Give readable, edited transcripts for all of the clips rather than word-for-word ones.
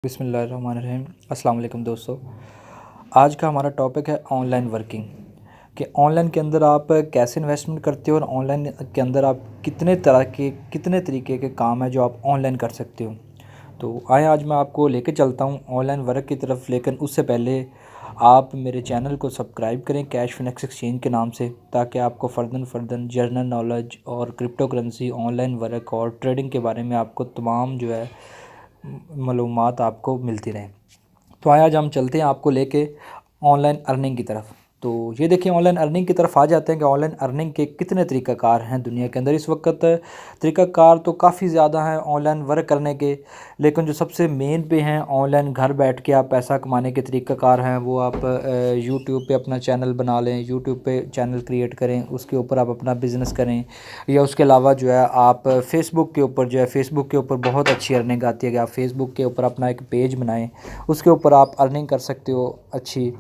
बिस्मिल्लाहिर्रहमानिर्रहीम। अस्सलाम वालेकुम दोस्तों। आज का हमारा टॉपिक है ऑनलाइन वर्किंग कि ऑनलाइन के अंदर आप कैसे इन्वेस्टमेंट करते हो और ऑनलाइन के अंदर आप कितने तरीके के काम हैं जो आप ऑनलाइन कर सकते हो। तो आए आज मैं आपको लेके चलता हूँ ऑनलाइन वर्क की तरफ, लेकिन उससे पहले आप मेरे चैनल को सब्सक्राइब करें कैश फिनिक्स एक्सचेंज के नाम से, ताकि आपको फ़र्दन जनरल नॉलेज और क्रिप्टो करेंसी, ऑनलाइन वर्क और ट्रेडिंग के बारे में आपको तमाम जो है मालूमात आपको मिलती रहें। तो आज हम चलते हैं आपको लेके ऑनलाइन अर्निंग की तरफ। तो ये देखिए, ऑनलाइन अर्निंग की तरफ आ जाते हैं कि ऑनलाइन अर्निंग के कितने तरीक़ाकार हैं दुनिया के अंदर इस वक्त। तरीक़ाकार तो काफ़ी ज़्यादा हैं ऑनलाइन वर्क करने के, लेकिन जो सबसे मेन पे हैं ऑनलाइन घर बैठ के आप पैसा कमाने के तरीक़ाकार हैं, वो आप यूट्यूब पे अपना चैनल बना लें, यूट्यूब पे चैनल क्रिएट करें, उसके ऊपर आप अपना बिज़नेस करें। या उसके अलावा जो है आप फ़ेसबुक के ऊपर फ़ेसबुक के ऊपर बहुत अच्छी अर्निंग आती है कि आप फ़ेसबुक के ऊपर अपना एक पेज बनाएं, उसके ऊपर आप अर्निंग कर सकते हो अच्छी।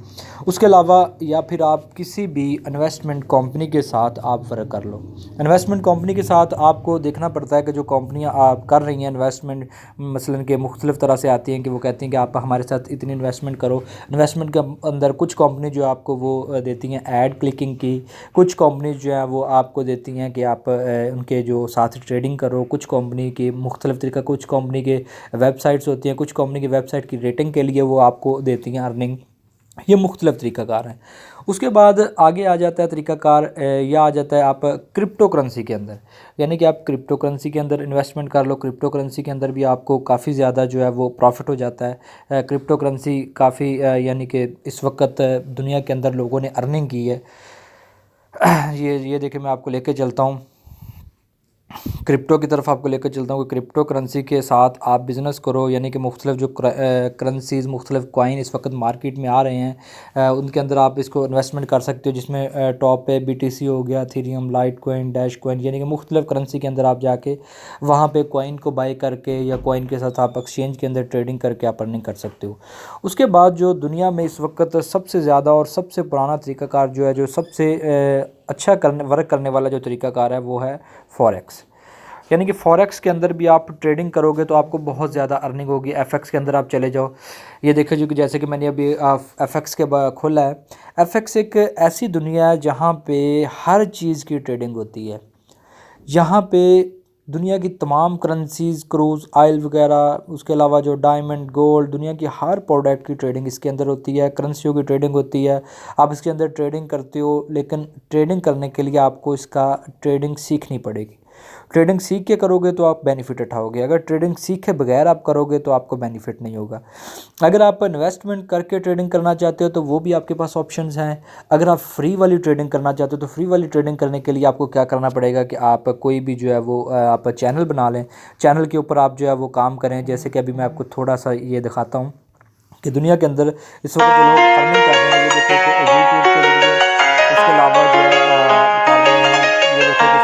उसके अलावा या फिर आप किसी भी इन्वेस्टमेंट कंपनी के साथ आप वर्क कर लो। इन्वेस्टमेंट कंपनी के साथ आपको देखना पड़ता है कि जो कंपनियां आप कर रही हैं इन्वेस्टमेंट, मसलन के मुख्तलिफ़ तरह से आती हैं कि वो कहती हैं कि आप हमारे साथ इतनी इन्वेस्टमेंट करो। इन्वेस्टमेंट के अंदर कुछ कंपनी जो आपको वो देती हैं ऐड क्लिकिंग की, कुछ कंपनी जो है वो आपको देती हैं कि आप उनके जो साथ ट्रेडिंग करो। कुछ कंपनी के मुख्तलिफ़ तरीका, कुछ कंपनी के वेबसाइट्स होती हैं, कुछ कंपनी की वेबसाइट की रेटिंग के लिए वो आपको देती हैं अर्निंग। ये मुख्तलिफ़ तरीक़ाकार हैं। उसके बाद आगे आ जाता है तरीक़ाकार, या आ जाता है आप क्रिप्टो करेंसी के अंदर, यानी कि आप क्रिप्टो करेंसी के अंदर इन्वेस्टमेंट कर लो। क्रिप्टो करेंसी के अंदर भी आपको काफ़ी ज़्यादा जो है वो प्रॉफिट हो जाता है। क्रिप्टो करेंसी काफ़ी यानी कि इस वक्त दुनिया के अंदर लोगों ने अर्निंग की है। ये देखिए, मैं आपको लेके चलता हूँ क्रिप्टो की तरफ, आपको लेकर चलता हूँ कि क्रिप्टो करेंसी के साथ आप बिज़नेस करो, यानी कि मुख्तलिफ़ जो करेंसीज़, मुख्तलिफ़ कॉइन इस वक्त मार्केट में आ रहे हैं, उनके अंदर आप इसको इन्वेस्टमेंट कर सकते हो, जिसमें टॉप पे BTC हो गया, Ethereum, light coin, dash coin, यानी कि मुख्तलिफ़ करेंसी के अंदर आप जाके वहाँ पे कॉइन को बाई करके या कॉइन के साथ आप एक्सचेंज के अंदर ट्रेडिंग करके आप अर्निंग कर सकते हो। उसके बाद जो दुनिया में इस वक्त सबसे ज़्यादा और सबसे पुराना तरीक़ाकार जो है, जो सबसे अच्छा वर्क करने वाला जो तरीक़ाकार है, वो है फॉरेक्स। यानी कि फॉरेक्स के अंदर भी आप ट्रेडिंग करोगे तो आपको बहुत ज़्यादा अर्निंग होगी। FX के अंदर आप चले जाओ, ये देखो जो कि जैसे कि मैंने अभी FX के खोला है। FX एक ऐसी दुनिया है जहाँ पे हर चीज़ की ट्रेडिंग होती है। यहाँ पे दुनिया की तमाम करेंसीज़, क्रूज़ ऑयल वगैरह, उसके अलावा जो डायमंड, गोल्ड, दुनिया की हर प्रोडक्ट की ट्रेडिंग इसके अंदर होती है। करेंसियों की ट्रेडिंग होती है। आप इसके अंदर ट्रेडिंग करते हो, लेकिन ट्रेडिंग करने के लिए आपको इसका ट्रेडिंग सीखनी पड़ेगी। ट्रेडिंग सीख के करोगे तो आप बेनिफिट उठाओगे, अगर ट्रेडिंग सीखे बगैर आप करोगे तो आपको बेनिफिट नहीं होगा। अगर आप इन्वेस्टमेंट करके ट्रेडिंग करना चाहते हो तो वो भी आपके पास ऑप्शंस हैं। अगर आप फ्री वाली ट्रेडिंग करना चाहते हो तो फ्री वाली ट्रेडिंग करने के लिए आपको क्या करना पड़ेगा कि आप कोई भी जो है वो आप चैनल बना लें। चैनल के ऊपर आप जो है वो काम करें। जैसे कि अभी मैं आपको थोड़ा सा ये दिखाता हूँ कि दुनिया के अंदर इस वक्त जो लोग अर्निंग कर रहे हैं, ये देखिए कि यूट्यूब के ज़रिए, उसके अलावा जो है कर रहे हैं, ये देखिए कि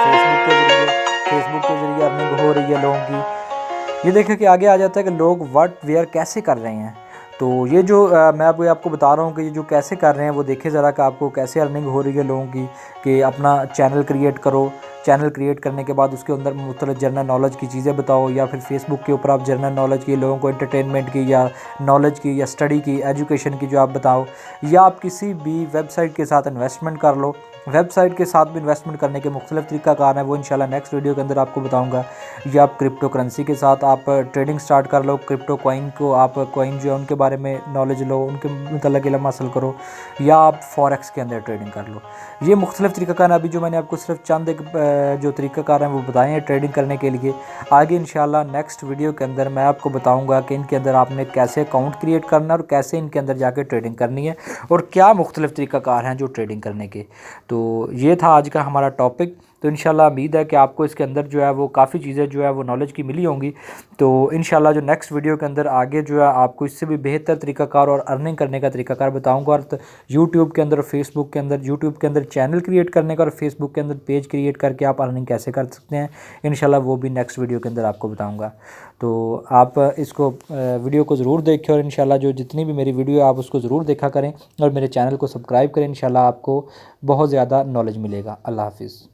फेसबुक के ज़रिए अर्निंग हो रही है लोगों की। ये देखिए कि आगे आ जाता है कि लोग व्हाट वेयर कैसे कर रहे हैं। तो ये जो मैं आपको बता रहा हूँ कि ये जो कैसे कर रहे हैं वो देखिए ज़रा कि आपको कैसे अर्निंग हो रही है लोगों की। कि अपना चैनल क्रिएट करो, चैनल क्रिएट करने के बाद उसके अंदर मुख्तलिफ जनरल नॉलेज की चीज़ें बताओ, या फिर फेसबुक के ऊपर आप जनरल नॉलेज की, लोगों को एंटरटेनमेंट की या नॉलेज की या स्टडी की, एजुकेशन की जो आप बताओ। या आप किसी भी वेबसाइट के साथ इन्वेस्टमेंट कर लो। वेबसाइट के साथ भी इन्वेस्टमेंट करने के मुख्तलिफ तरीक़ाकार हैं, वो इंशाल्लाह नेक्स्ट वीडियो के अंदर आपको बताऊँगा। या आप क्रिप्टो करेंसी के साथ आप ट्रेडिंग स्टार्ट कर लो, क्रिप्टो कॉइन को आप कॉइन जो है उनके बारे में नॉलेज लो, उनके मतलब इल्म हासिल करो। या आप फॉरेक्स के अंदर ट्रेडिंग कर लो। ये मुख्तलिफ तरीक़ाकार अभी जो मैंने आपको सिर्फ चंद एक जो तरीक़ाकार हैं वो बताए हैं ट्रेडिंग करने के लिए। आगे इंशाल्लाह नेक्स्ट वीडियो के अंदर मैं आपको बताऊंगा कि इनके अंदर आपने कैसे अकाउंट क्रिएट करना है और कैसे इनके अंदर जाके ट्रेडिंग करनी है, और क्या मुख्तलिफ तरीक़ाकार हैं जो ट्रेडिंग करने के। तो ये था आज का हमारा टॉपिक। तो इंशाल्लाह उम्मीद है कि आपको इसके अंदर जो है वो काफ़ी चीज़ें जो है वो नॉलेज की मिली होंगी। तो इंशाल्लाह जो नेक्स्ट वीडियो के अंदर आगे जो है आपको इससे भी बेहतर तरीक़ाकार और अर्निंग करने का तरीक़ाकार बताऊंगा। और यूट्यूब के अंदर, फेसबुक के अंदर, यूट्यूब के अंदर चैनल क्रिएट करने का और फेसबुक के अंदर पेज क्रिएट करके आप अर्निंग कैसे कर सकते हैं, इंशाल्लाह वो भी नेक्स्ट वीडियो के अंदर आपको बताऊँगा। तो आप इसको वीडियो को ज़रूर देखें, और इंशाल्लाह जो जितनी भी मेरी वीडियो है आप उसको ज़रूर देखा करें और मेरे चैनल को सब्सक्राइब करें। इंशाल्लाह आपको बहुत ज़्यादा नॉलेज मिलेगा। अल्लाह हाफ़िज़।